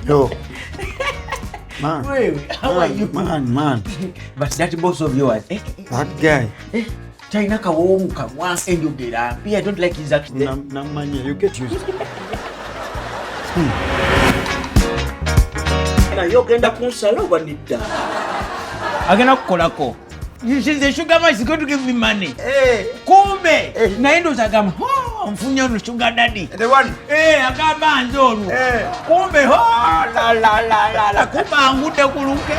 Yo. Man. Wait, how are you? Man. But that boss of yours, That guy. China kawomu kamwa enjogera. I don't like his accent. Namanya, you get used. Na yogenda kunsala wanita. Agenda kukolako. The sugar man is going to give me money. Hey. Kumbe. Naendo zagama. Mfunya no sugar daddy. The one. Agamba nzolu. Kumbe la kumba ngute kuluke.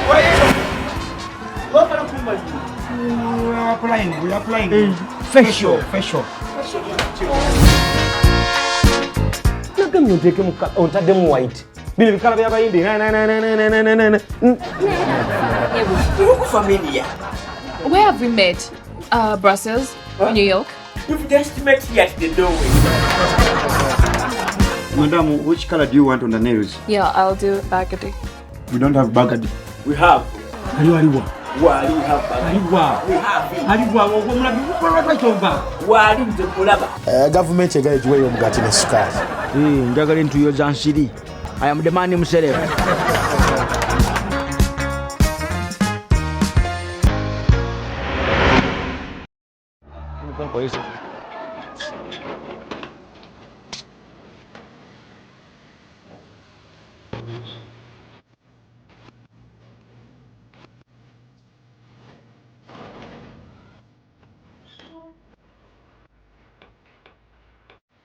What para kumba? We are applying. Facial. Look at me take him on them white. Bili bikala bya bayindi. You familiar? Where have we met? Brussels, New York. You've just met here at the doorway. Madam, which color do you want on the nails? Yeah, I'll do burgundy. We don't have burgundy. We have. Aliwa. Wali we have. Wali nze kulaba. Government egaye juwe omugati ne sukari. Njagala entuyo za nsiri. I am the man himself.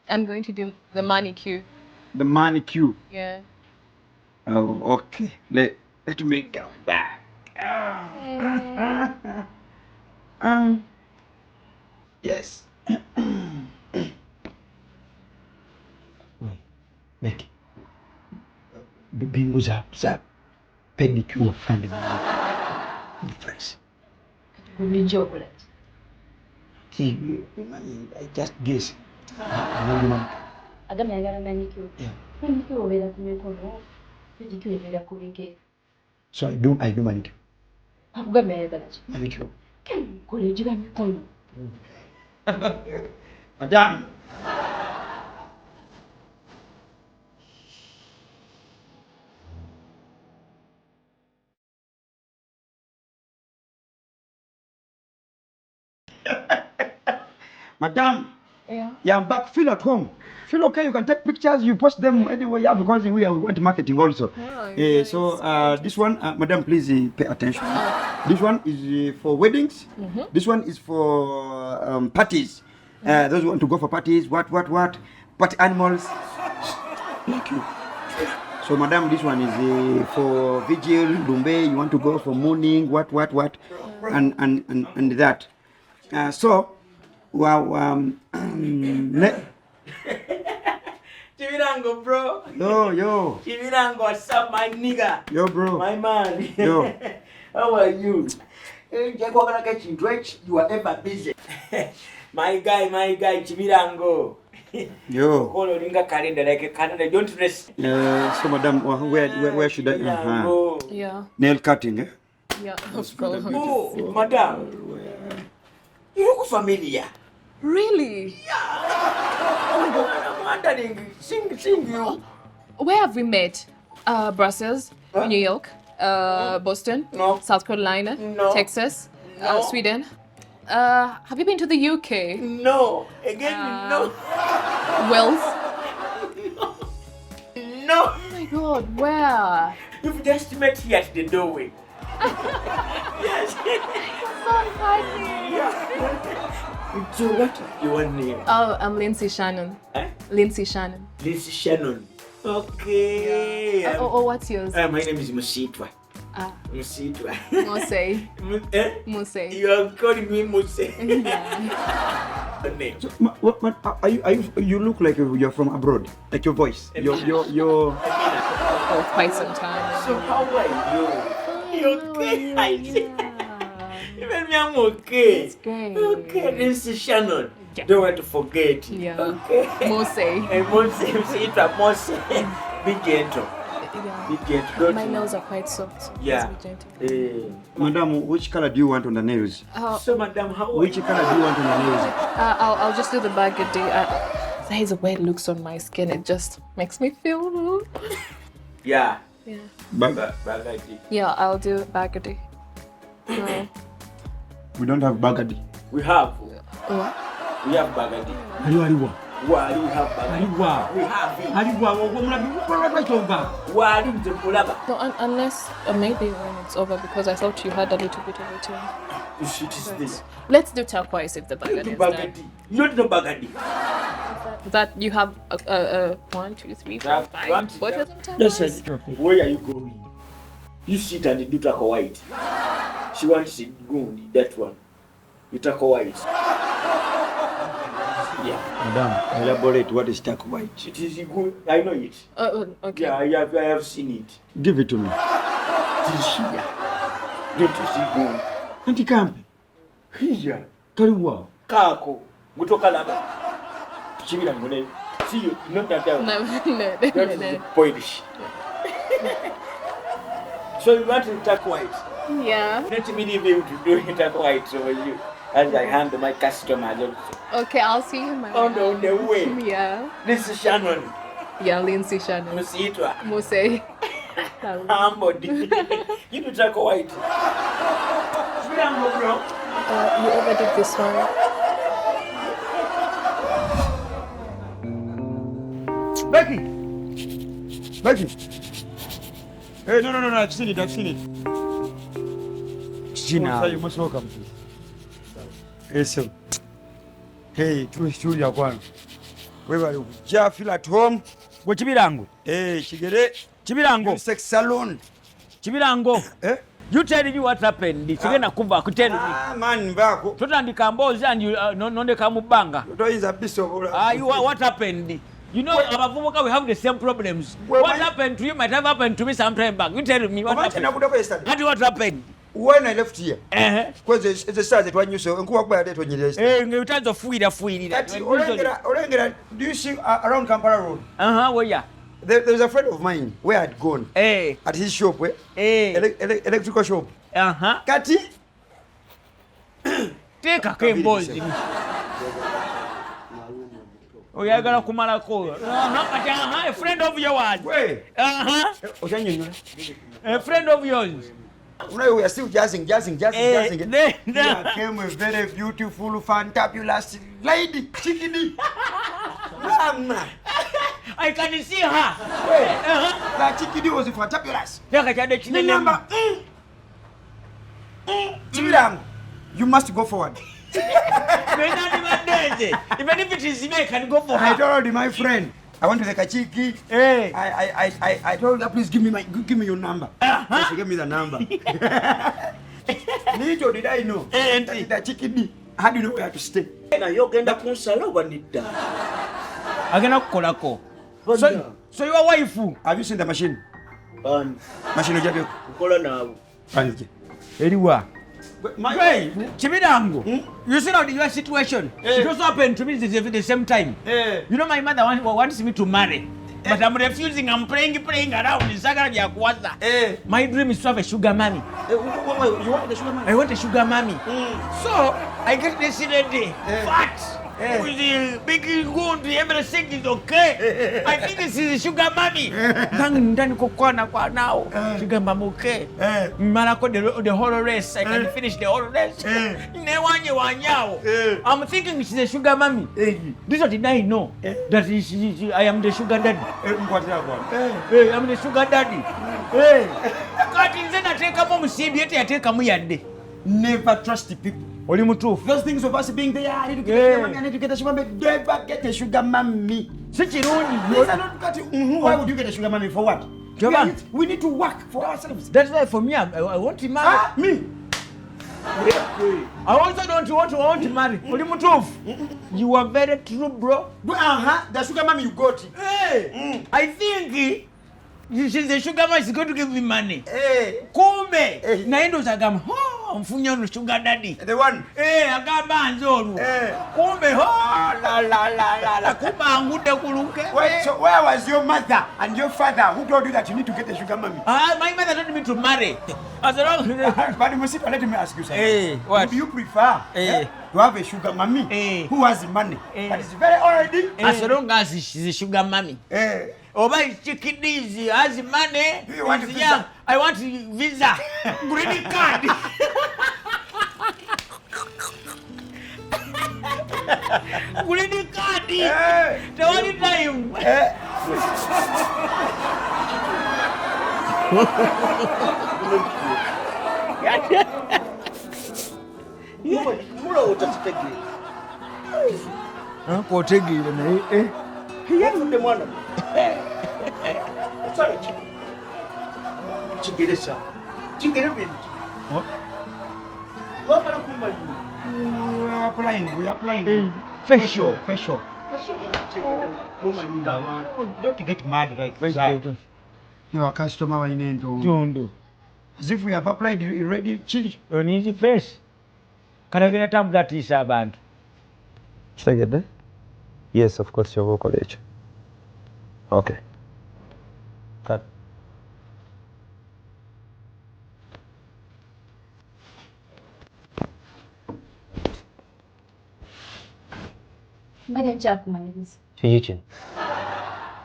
I'm going to do the manicure. The manicure. Yeah. Oh, okay. Let me go back. Yes. Make bingo za pedicure and fresh. Good chocolate. I just guess. Agam yagala manicure. Yeah. Manicure obera ku mikono. Pedicure obera ku bigere. So I do manicure. Akugamba yagala ki? Manicure. Kole jiga mikono. Madam. Madam. Yeah, I'm back. Feel at home. Feel okay. You can take pictures. You post them anywhere. Yeah, because we want marketing also. So this one, Madam, please pay attention. This one is for weddings. This one is for parties. Those who want to go for parties. What? Party animals. Thank you. So, Madam, this one is for vigil, Dumbe. You want to go for morning. What? And that. So. Wow, Chivirango, bro. Yo. Chivirango, what's up, my nigga? Yo, bro. My man. Yo. How are you? You are ever busy. My guy, Chivirango. Yo. Coloringa calendar like a calendar. Don't rest. So, Madam, where should I? Yeah. Nail cutting, eh? Yeah, of course. Oh, Madam. You look familiar. Really? I'm wondering. Sing you. Where have we met? Brussels, New York, Boston, No. South Carolina, No. Texas, No. Sweden. Have you been to the UK? No. Again, no. Wales? No. Oh my God, where? You've just met here at the doorway. Yes. So exciting. Yeah. So what your name? Oh, I'm Lindsay Shannon. Lindsay Shannon. Lindsay Shannon. Okay. Oh, what's yours? My name is Musitwa. Mose. Mose. You are calling me Mose. Yeah. Name. So, what are you look like you're from abroad. Like your voice. Your. For quite some time. So how are you? You okay? I see. Even me, I'm okay. It's great. Okay, Lindsay Shannon. Don't want to forget. Yeah. Okay. Mose. And Mose, Mose. Be gentle. Yeah. Be gentle. My nails are quite soft. So Yeah. please be gentle. Madam, which color do you want on the nails? So, Madam, how are Which you? color do you want on the nails? I'll just do the burgundy. That is the way it looks on my skin. It just makes me feel. Yeah. Yeah. Bagadi. Yeah, I'll do Bagadi. No. We don't have Bagadi. We have. What? We have Bagadi. Aliwa. Wali we have Bagadi. Aliwa. We have it. Aliwa. Wali mtekulaba. No, unless maybe when it's over, because I thought you had a little bit of it too. Shit is this. Let's do turquoise if the Do Bagadi is Bagadi. done. Not the Bagadi. That you have 1, 2, 3, 4, That 5 one- bottles of That's turquoise. it. Where are you going? You sit and do taco white. She wants it good, that one. You taco white. Yeah. Madam, elaborate what is taco white. It is good. I know it. Okay. Yeah, I have seen it. Give it to me. It is here. Don't you see good? Auntie Kampe. Here. Kariwa. Kako. Gutoka laba. Chibira ngone. See you. Not that time. No, That is the Polish. So you want to taco white? Yeah. Let me leave you to do it taco white so you. As I handle my customers also. Okay, I'll see you, my On the way. Yeah. This is Shannon. Yeah, Lindsay Shannon. Msiitwa. Mose. Somebody. You do taco white. Bro. You overdid this one. Becky. Becky. Hey, no, I've seen it. Gina. You must welcome. Yes, sir. Hey, tulia kwana. Wewe just feel at home. Gwe Kibirango. Kigere. Kibirango. Sex salon. Kibirango. You tell me what happened. Kigenda kuva ku tell me. Man mbako. Totandika mbozi and you nondeka mu banga. Toyinza biso. You what happened? You know, abavubuka we have the same problems. Well, What happened to you might have happened to me sometime back. You tell me what happened. What happened? When I left here, Because it's a start that when you saw and go back when you left. in of fuida. Do you see around Kampala Road? Where ya? There's a friend of mine where I'd gone at his shop, electrical shop. Kati, Take a cane balls. Oh, you're gonna come out a friend of yours. wait. A friend of yours. No, we are still jazzing. There. Here came a very beautiful, fantabulous lady, chickadee. Mama, I can see her. that chickadee was fantabulous. The The number. Chibirango, you must go forward. Even if it is me, I can go for I her. told my friend, I want to take a chiki. Hey. I told her, please give me your number. So she gave me the number. Little did I know that chickadee had you know where to stay. Na yogenda kunsala wanida. Agena kukolako. So your wife? Have you seen the machine? Ban. Machine of Jabio. Kola nawo. Eriwa. My Hey, Chibirango, you see now your situation. It also happened to me at the same time. You know, my mother wants me to marry. But I'm refusing. I'm praying around. My dream is to have a sugar mommy. You want the sugar man? I want a sugar mommy. So I get this lady, fat, with the big gold, everything is okay. I think this is a sugar mommy. Ndani kukwana kwa now. Sugar mama okay. Malako the whole race. I can finish the whole race. I'm thinking she's a sugar mommy. This is what did I know? That I am the sugar daddy. Hey, I'm the sugar daddy. Hey. Never trust the people. Oli mutufu. Those things of us being there, I need to get a sugar mommy, I need to get a sugar mommy. Never get a sugar mommy. Why would you get a sugar mommy for what? We need to work for ourselves. That's why for me, I want to marry. Me? I also don't want to marry. Oli mutufu. You are very true, bro. The sugar mommy you got. Hey, I think she's the sugar mommy is going to give me money. Hey. Kumbe, naendo zagama. Mfunya no sugar daddy. The one. Agamba nzolu. Kumbe, la. Kumba angude kuluke. Wait, so where was your mother and your father who told you that you need to get a sugar mommy? My mother told me to marry. As long But Musita, let me ask you something. Hey, what? Would you prefer to have a sugar mommy who has money but is very already? as long as she's a sugar mommy. Oba is chickadee, has money. You want he's visa? young. I want visa. Green card. Green card. The only time. Mula utategere. Kotegere naye. Yafudde mwana. Sorry. Chigeresa. Chigere bintu. Wapala kumali. We are applying. Facial. Don't get mad right. You are customer in Jondo. as if we have applied already. Chill. On his face. Can I get a time that is a band? Second? Yes, of course, your vocal age. Okay. Cut. Mbadde nkyakumaliriza. Kiki?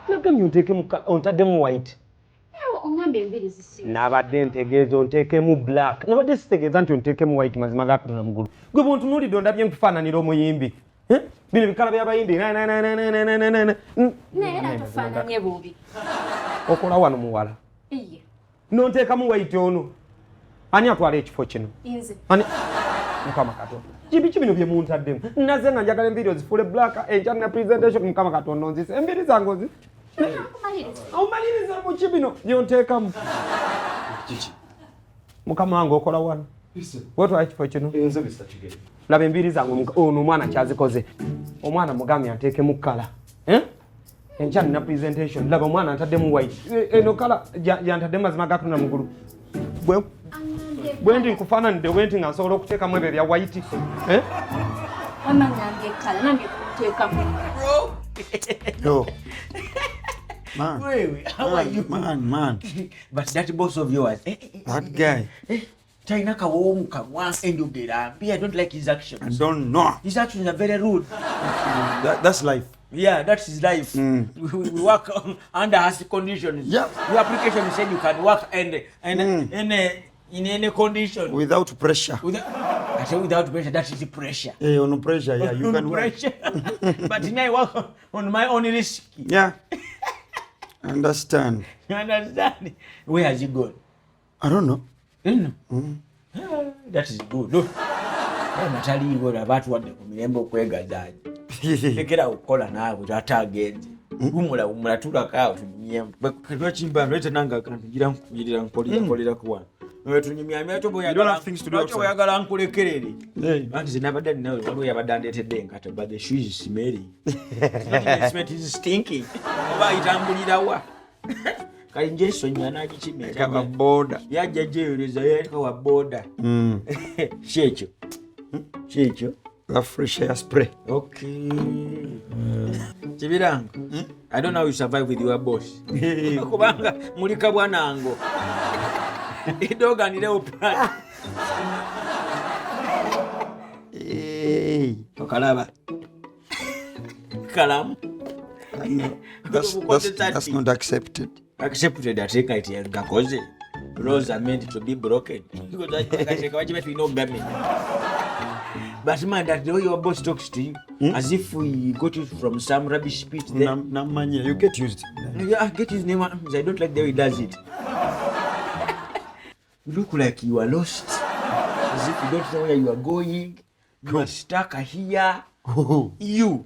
Nagamye ontaddemu white. Oŋŋambye enviiri zisiiga. Nabadde ntegeeza onteekemu black. Nabadde sitegeeza nti onteekemu white mazima gaakatona mugulu. Gwe bw'ontunuulidde ondabye nkufaananira omuyimbi. Bino bikala by'abayimbi. Naye era tofaananye bubi. Okola wano muwala. Iye. N'onteekamu white ono. Ani atwala ekifo kino? Nze. Ani? Mukama Katonda. Kibiki bino bye muntaddemu? Naze nga njagala enviiri ozifuule black, enkya na presentation Mukama Katonda onzise. Enviiri zange ozi. Nakumaliriza. Omaliriza mu ki bino by'onteekamu? Kiki? Mukama wange okola wano. Wetwala ekifo kino. Nze Mr. Chigere. Laba enviiri zange ono omwana kyazikoze. Omwana mugambye anteekemu kkala. Enkya nina presentation. Laba omwana antaddemu white. Eno kkala gyantadde mazima gaatona mugulu. Bwe ndi nkufaananidde bwe nti nga nsobola okuteekamu ebyo ebya white. Wamma ŋŋambye ekkala nange kuteekamu. Yo. Man. Wait, how are you? Man. But that boss of yours. That guy. China kawomu kamwa enjogera. I don't like his I actions. don't know. His actions are very rude. That's life. Yeah, that's his life. We work under harsh conditions. Yeah. Your application said you can work in any condition. Without pressure. I say without pressure, that is the pressure. On pressure, yeah, you can work. Pressure. But now I work on my own risk. Yeah. Understand. You understand? Where has he gone? I don't know. That is good. Look. Mataliiwo abaatwadde ku mirembe okwegazaanya. Lekera okukola naawe atagenze. Humula tulakaawo tunyumyemu. Lwakimba lwete nange akantu gira nkuyirira nkolera ku wano. Wetunyumya ate bw'oyagala nkulekerere. Anti ze nabadde ninawe waliwo yabadde andeetedde enkata but the shoes is smelling. The cement is stinking. Oba ayitambulira wa? Kali nje nsonyiwa n'agikimya. Kama boda. Yajja gyeyolereza yaleka wa boda. Kyekyo. A fresh air spray. Okay. Kibiranga. I don't know how you survive with your boss. Kubanga mulika bwanango. Idoga ni leo plan. Okalaba. Kalam. That's not accepted. Accepted that it is gakoze. Laws are meant to be broken. Because I no gaming. But man, that the way your boss talks to you, as if we got it from some rubbish pit there. You get used. Yeah, get his name. I don't like the way he does it. You look like you are lost. As if you don't know where you are going. You are stuck here. You.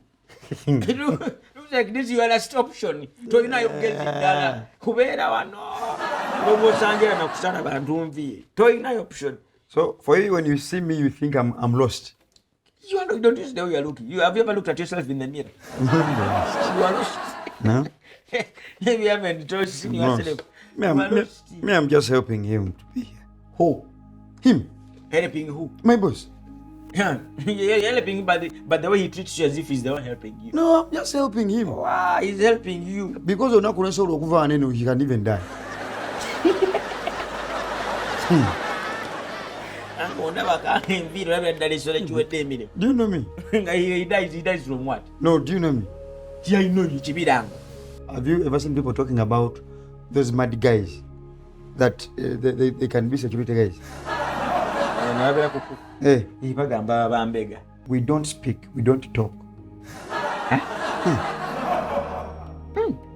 It looks like this is your last option. So you know you get it done. Kubera wano. Robo sanjera na kusana bantu mvi. So you know your option. So for you, when you see me, you think I'm lost. You don't use the way you are looking. Have you ever looked at yourself in the mirror? You are lost. No? Maybe you haven't seen yourself. I'm just helping him to be here. Who? Him. Helping who? My boss. Yeah, you're helping him, but the way he treats you as if he's the one helping you. No, I'm just helping him. Wow, he's helping you. Because you're not going to he can even die. Do you know me? He dies from what? No, do you know me? Yeah, I know you, Chibidango. have you ever seen people talking about those mad guys that they can be security guys? Hey, we don't speak, we don't talk.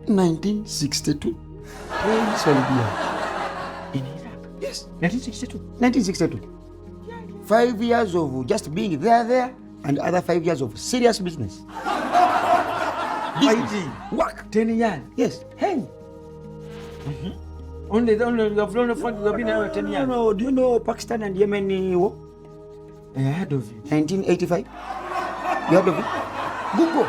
1962. In Iraq. Yes, 1962. 1962. 5 years of just being there, and other 5 years of serious business. Fighting. Work. 10 years. Yes. Hey. Only you've been out 10 years. No. Do you know Pakistan and Yemen war? I heard of it. 1985. You heard of it? Google.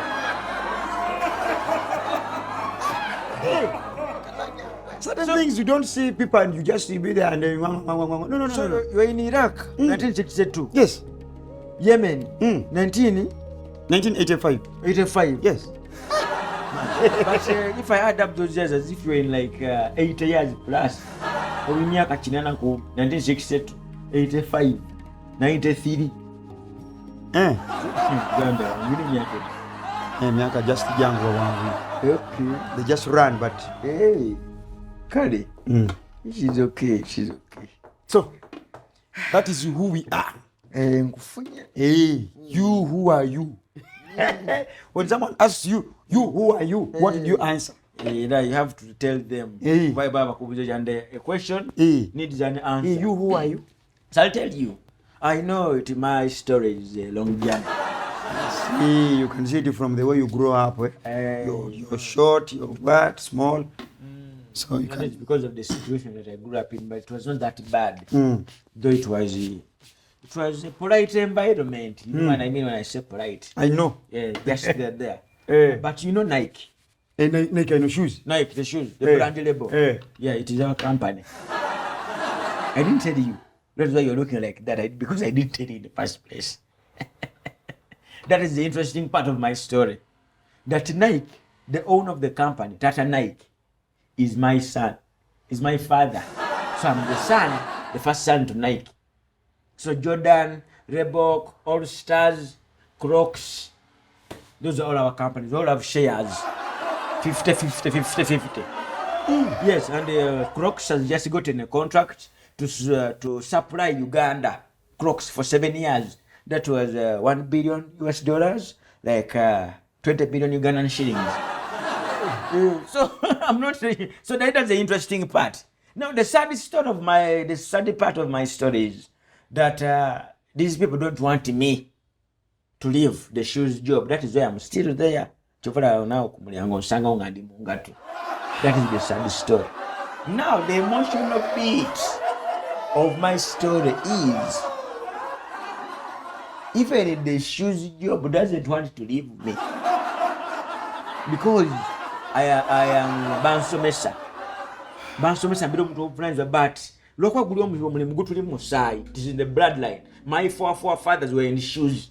Certain things you don't see people and you just be there and then no. So you're in Iraq, 1962. Yes. Yemen, 1985. 1985. Yes. But if I add up those years as if you're in like 80 years plus, Ominyaka Chinana 1962, 85, 93. Miaka just young one. Okay. They just run, but Hey, Kari, she's okay. so that is who we are. Hey, You, who are you? When someone asks you, who are you? What did you answer? you have to tell them why Baba Kubuja and a question needs an answer. You, who are you? So I'll tell you. I know it. My story is a long journey. You can see it from the way you grow up. You're short, you're fat, small. So you It's can. because of the situation that I grew up in, but it was not that bad. Though it was a polite environment. You know what I mean when I say polite? I know. Yeah, just there. But you know Nike. Nike, I know shoes. Nike, the shoes, the brand label. Yeah, it is our company. I didn't tell you. That's why you're looking like that. Because I didn't tell you in the first place. That is the interesting part of my story. That Nike, the owner of the company, Tata Nike, is my son, is my father. So I'm the son, the first son to Nike. So Jordan, Reebok, All Stars, Crocs, those are all our companies. All have shares. 50. Yes, and Crocs has just gotten a contract to supply Uganda Crocs for 7 years. That was $1 billion US, like 20 billion Ugandan shillings. So I'm not saying. So that's the interesting part. Now the sad part of my story is that these people don't want me to leave the shoes job. That is why I'm still there. That is the sad story. Now the emotional beat of my story is even the shoes job doesn't want to leave me because I am Bansomesa. Bansomesa biro mtu friends but lokwa guli omulimu gutuli musai. It is in the bloodline. My forefathers were in shoes.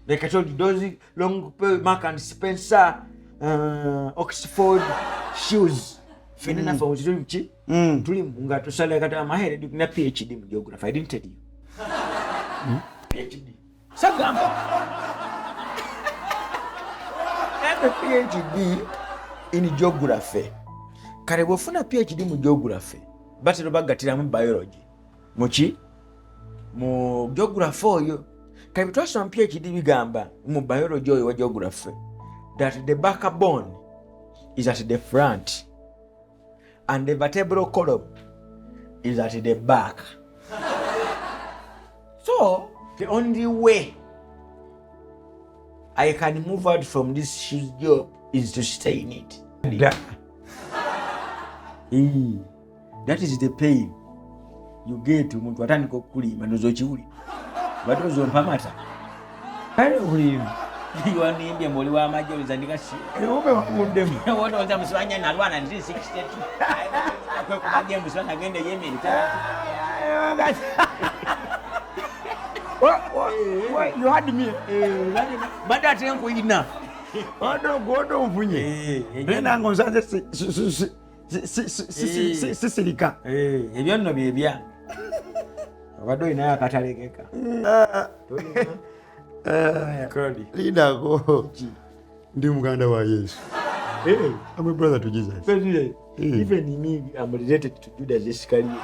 Like I told you, those long Mark and Spencer, Oxford shoes. Fenena for Mchi. Tuli munga to sala kata mahere na PhD in geography. I didn't tell you. PhD. Sagamba. I have a PhD in geography. Kare wofuna PhD mu geography. But no bagatira mu biology. Muchi mu geography oyo. Kare twasoma PhD bigamba mu biology oyo wa geography that the backbone is at the front and the vertebral column is at the back. So the only way I can move out from this shoes job is to stay in it. That is the pain you get to muntu atandika kulima nozochiuli batozo mpamata kale kulima iwanimbye muli wa majoli zandika shi ube wakundemu wote wanza mswanya na lwana ndi 62 akwe kumaje mswanya gende Yemen What? You had me. but that ain't enough. Godo mfunye. Nena ngonza silika. Ebyo nno byebya. Abadde ina akatalekeka. Kodi. Linda ko. Ndi muganda wa Yesu. Hey, I'm a brother to Jesus. even me, I'm related to Judas Iscariot.